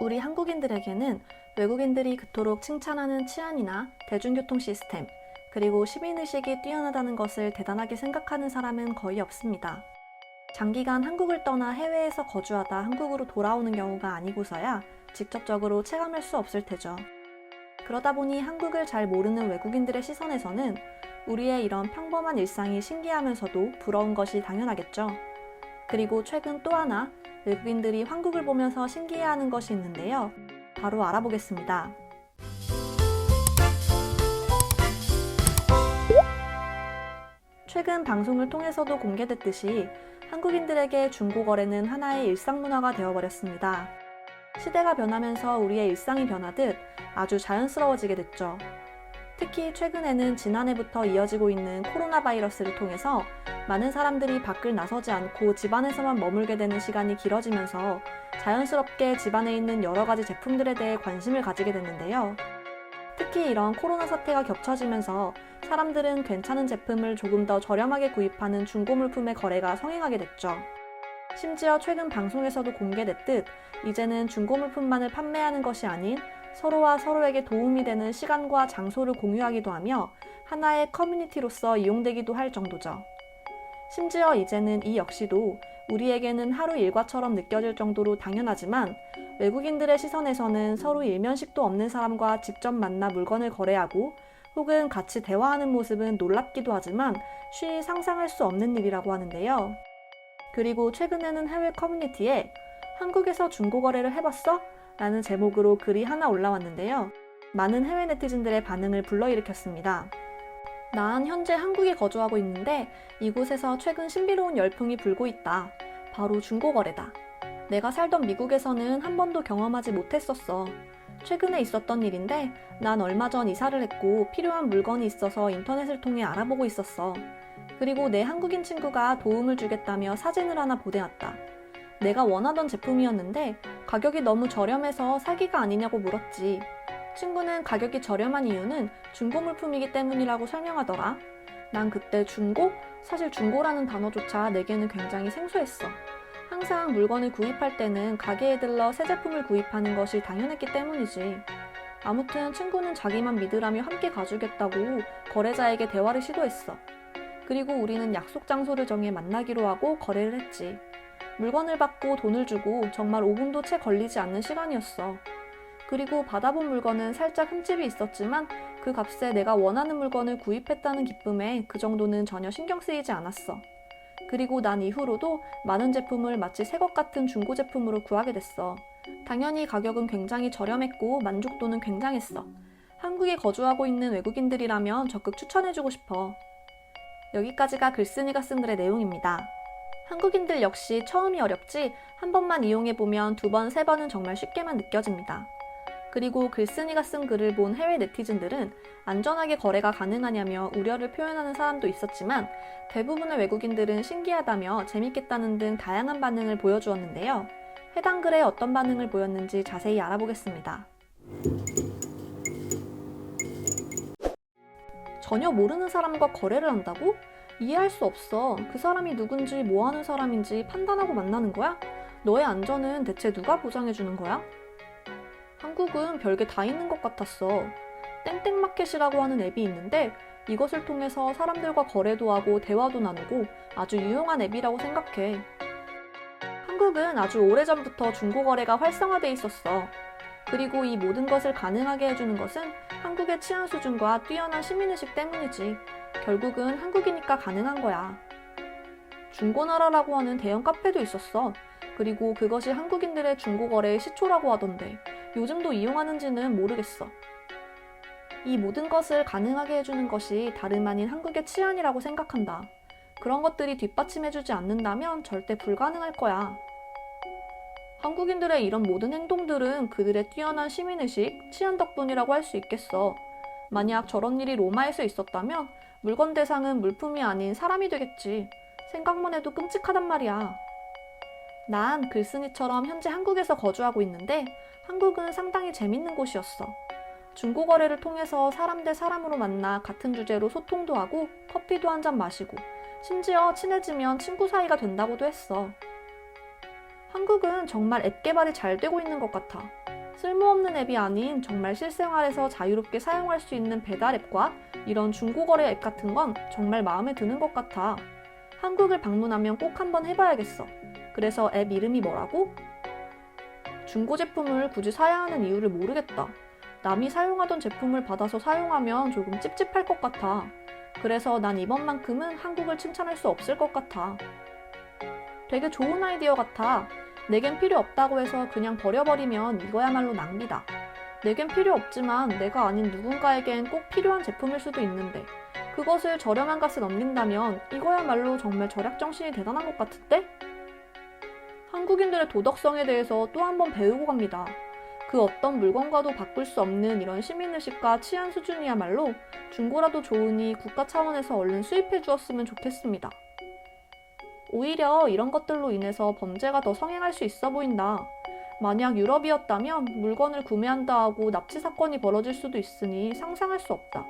우리 한국인들에게는 외국인들이 그토록 칭찬하는 치안이나 대중교통 시스템, 그리고 시민의식이 뛰어나다는 것을 대단하게 생각하는 사람은 거의 없습니다. 장기간 한국을 떠나 해외에서 거주하다 한국으로 돌아오는 경우가 아니고서야 직접적으로 체감할 수 없을 테죠. 그러다 보니 한국을 잘 모르는 외국인들의 시선에서는 우리의 이런 평범한 일상이 신기하면서도 부러운 것이 당연하겠죠. 그리고 최근 또 하나 외국인들이 한국을 보면서 신기해하는 것이 있는데요. 바로 알아보겠습니다. 최근 방송을 통해서도 공개됐듯이 한국인들에게 중고거래는 하나의 일상문화가 되어버렸습니다. 시대가 변하면서 우리의 일상이 변하듯 아주 자연스러워지게 됐죠. 특히 최근에는 지난해부터 이어지고 있는 코로나 바이러스를 통해서 많은 사람들이 밖을 나서지 않고 집안에서만 머물게 되는 시간이 길어지면서 자연스럽게 집안에 있는 여러 가지 제품들에 대해 관심을 가지게 됐는데요. 특히 이런 코로나 사태가 겹쳐지면서 사람들은 괜찮은 제품을 조금 더 저렴하게 구입하는 중고 물품의 거래가 성행하게 됐죠. 심지어 최근 방송에서도 공개됐듯 이제는 중고 물품만을 판매하는 것이 아닌 서로와 서로에게 도움이 되는 시간과 장소를 공유하기도 하며 하나의 커뮤니티로서 이용되기도 할 정도죠. 심지어 이제는 이 역시도 우리에게는 하루 일과처럼 느껴질 정도로 당연하지만 외국인들의 시선에서는 서로 일면식도 없는 사람과 직접 만나 물건을 거래하고 혹은 같이 대화하는 모습은 놀랍기도 하지만 쉬이 상상할 수 없는 일이라고 하는데요. 그리고 최근에는 해외 커뮤니티에 한국에서 중고거래를 해봤어? 라는 제목으로 글이 하나 올라왔는데요. 많은 해외 네티즌들의 반응을 불러일으켰습니다. 난 현재 한국에 거주하고 있는데 이곳에서 최근 신비로운 열풍이 불고 있다. 바로 중고거래다. 내가 살던 미국에서는 한 번도 경험하지 못했었어. 최근에 있었던 일인데 난 얼마 전 이사를 했고 필요한 물건이 있어서 인터넷을 통해 알아보고 있었어. 그리고 내 한국인 친구가 도움을 주겠다며 사진을 하나 보내왔다. 내가 원하던 제품이었는데 가격이 너무 저렴해서 사기가 아니냐고 물었지. 친구는 가격이 저렴한 이유는 중고 물품이기 때문이라고 설명하더라. 난 그때 중고? 사실 중고라는 단어조차 내게는 굉장히 생소했어. 항상 물건을 구입할 때는 가게에 들러 새 제품을 구입하는 것이 당연했기 때문이지. 아무튼 친구는 자기만 믿으라며 함께 가주겠다고 거래자에게 대화를 시도했어. 그리고 우리는 약속 장소를 정해 만나기로 하고 거래를 했지. 물건을 받고 돈을 주고 정말 5분도 채 걸리지 않는 시간이었어. 그리고 받아본 물건은 살짝 흠집이 있었지만 그 값에 내가 원하는 물건을 구입했다는 기쁨에 그 정도는 전혀 신경 쓰이지 않았어. 그리고 난 이후로도 많은 제품을 마치 새 것 같은 중고 제품으로 구하게 됐어. 당연히 가격은 굉장히 저렴했고 만족도는 굉장했어. 한국에 거주하고 있는 외국인들이라면 적극 추천해주고 싶어. 여기까지가 글쓴이가 쓴 글의 내용입니다. 한국인들 역시 처음이 어렵지 한 번만 이용해보면 두 번, 세 번은 정말 쉽게만 느껴집니다. 그리고 글쓴이가 쓴 글을 본 해외 네티즌들은 안전하게 거래가 가능하냐며 우려를 표현하는 사람도 있었지만 대부분의 외국인들은 신기하다며 재밌겠다는 등 다양한 반응을 보여주었는데요. 해당 글에 어떤 반응을 보였는지 자세히 알아보겠습니다. 전혀 모르는 사람과 거래를 한다고? 이해할 수 없어. 그 사람이 누군지 뭐 하는 사람인지 판단하고 만나는 거야? 너의 안전은 대체 누가 보장해주는 거야? 한국은 별게 다 있는 것 같았어. 땡땡마켓이라고 하는 앱이 있는데 이것을 통해서 사람들과 거래도 하고 대화도 나누고 아주 유용한 앱이라고 생각해. 한국은 아주 오래전부터 중고거래가 활성화돼 있었어. 그리고 이 모든 것을 가능하게 해주는 것은 한국의 치안 수준과 뛰어난 시민의식 때문이지. 결국은 한국이니까 가능한 거야. 중고나라라고 하는 대형 카페도 있었어. 그리고 그것이 한국인들의 중고거래의 시초라고 하던데 요즘도 이용하는지는 모르겠어. 이 모든 것을 가능하게 해주는 것이 다름 아닌 한국의 치안이라고 생각한다. 그런 것들이 뒷받침해주지 않는다면 절대 불가능할 거야. 한국인들의 이런 모든 행동들은 그들의 뛰어난 시민의식, 치안 덕분이라고 할 수 있겠어. 만약 저런 일이 로마에서 있었다면 물건 대상은 물품이 아닌 사람이 되겠지. 생각만 해도 끔찍하단 말이야. 난 글쓴이처럼 현재 한국에서 거주하고 있는데 한국은 상당히 재밌는 곳이었어. 중고거래를 통해서 사람 대 사람으로 만나 같은 주제로 소통도 하고 커피도 한 잔 마시고 심지어 친해지면 친구 사이가 된다고도 했어. 한국은 정말 앱 개발이 잘 되고 있는 것 같아. 쓸모없는 앱이 아닌 정말 실생활에서 자유롭게 사용할 수 있는 배달 앱과 이런 중고거래 앱 같은 건 정말 마음에 드는 것 같아. 한국을 방문하면 꼭 한번 해봐야겠어. 그래서 앱 이름이 뭐라고? 중고 제품을 굳이 사야 하는 이유를 모르겠다. 남이 사용하던 제품을 받아서 사용하면 조금 찝찝할 것 같아. 그래서 난 이번만큼은 한국을 칭찬할 수 없을 것 같아. 되게 좋은 아이디어 같아. 내겐 필요 없다고 해서 그냥 버려버리면 이거야말로 낭비다. 내겐 필요 없지만 내가 아닌 누군가에겐 꼭 필요한 제품일 수도 있는데 그것을 저렴한 값에 넘긴다면 이거야말로 정말 절약 정신이 대단한 것 같은데? 한국인들의 도덕성에 대해서 또 한 번 배우고 갑니다. 그 어떤 물건과도 바꿀 수 없는 이런 시민의식과 치안 수준이야말로 중고라도 좋으니 국가 차원에서 얼른 수입해 주었으면 좋겠습니다. 오히려 이런 것들로 인해서 범죄가 더 성행할 수 있어 보인다. 만약 유럽이었다면 물건을 구매한다 하고 납치 사건이 벌어질 수도 있으니 상상할 수 없다.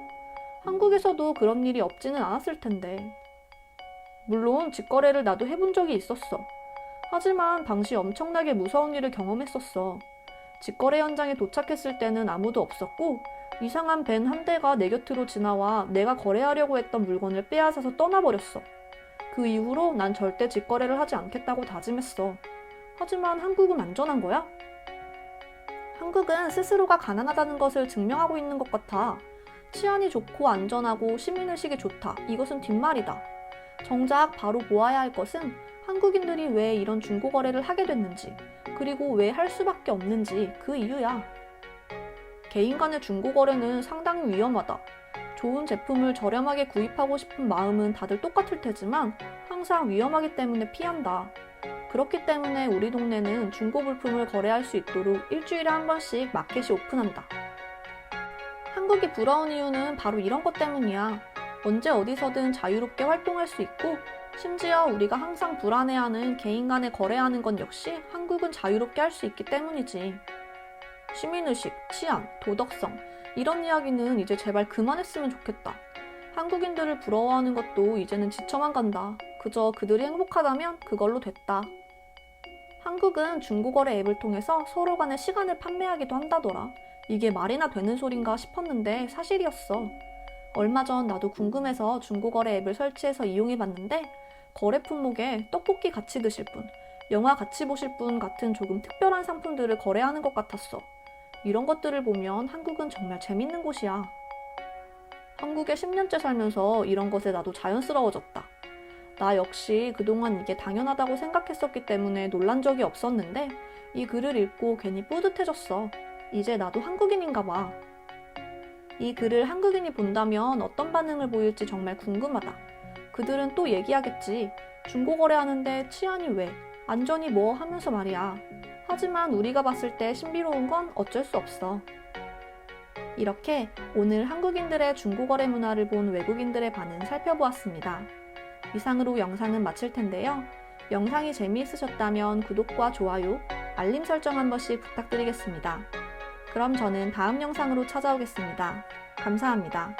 한국에서도 그런 일이 없지는 않았을 텐데. 물론 직거래를 나도 해본 적이 있었어. 하지만 당시 엄청나게 무서운 일을 경험했었어. 직거래 현장에 도착했을 때는 아무도 없었고 이상한 밴 한 대가 내 곁으로 지나와 내가 거래하려고 했던 물건을 빼앗아서 떠나버렸어. 그 이후로 난 절대 직거래를 하지 않겠다고 다짐했어. 하지만 한국은 안전한 거야? 한국은 스스로가 가난하다는 것을 증명하고 있는 것 같아. 치안이 좋고 안전하고 시민의식이 좋다. 이것은 뒷말이다. 정작 바로 보아야 할 것은 한국인들이 왜 이런 중고거래를 하게 됐는지, 그리고 왜 할 수밖에 없는지 그 이유야. 개인 간의 중고거래는 상당히 위험하다. 좋은 제품을 저렴하게 구입하고 싶은 마음은 다들 똑같을 테지만 항상 위험하기 때문에 피한다. 그렇기 때문에 우리 동네는 중고 물품을 거래할 수 있도록 일주일에 한 번씩 마켓이 오픈한다. 한국이 부러운 이유는 바로 이런 것 때문이야. 언제 어디서든 자유롭게 활동할 수 있고 심지어 우리가 항상 불안해하는 개인 간에 거래하는 건 역시 한국은 자유롭게 할 수 있기 때문이지. 시민의식, 치안, 도덕성 이런 이야기는 이제 제발 그만했으면 좋겠다. 한국인들을 부러워하는 것도 이제는 지쳐만 간다. 그저 그들이 행복하다면 그걸로 됐다. 한국은 중고거래 앱을 통해서 서로 간의 시간을 판매하기도 한다더라. 이게 말이나 되는 소린가 싶었는데 사실이었어. 얼마 전 나도 궁금해서 중고거래 앱을 설치해서 이용해봤는데 거래 품목에 떡볶이 같이 드실 분, 영화 같이 보실 분 같은 조금 특별한 상품들을 거래하는 것 같았어. 이런 것들을 보면 한국은 정말 재밌는 곳이야. 한국에 10년째 살면서 이런 것에 나도 자연스러워졌다. 나 역시 그동안 이게 당연하다고 생각했었기 때문에 놀란 적이 없었는데 이 글을 읽고 괜히 뿌듯해졌어. 이제 나도 한국인인가 봐. 이 글을 한국인이 본다면 어떤 반응을 보일지 정말 궁금하다. 그들은 또 얘기하겠지. 중고거래하는데 치안이 왜? 안전이 뭐? 하면서 말이야. 하지만 우리가 봤을 때 신비로운 건 어쩔 수 없어. 이렇게 오늘 한국인들의 중고거래 문화를 본 외국인들의 반응 살펴보았습니다. 이상으로 영상은 마칠 텐데요. 영상이 재미있으셨다면 구독과 좋아요, 알림 설정 한 번씩 부탁드리겠습니다. 그럼 저는 다음 영상으로 찾아오겠습니다. 감사합니다.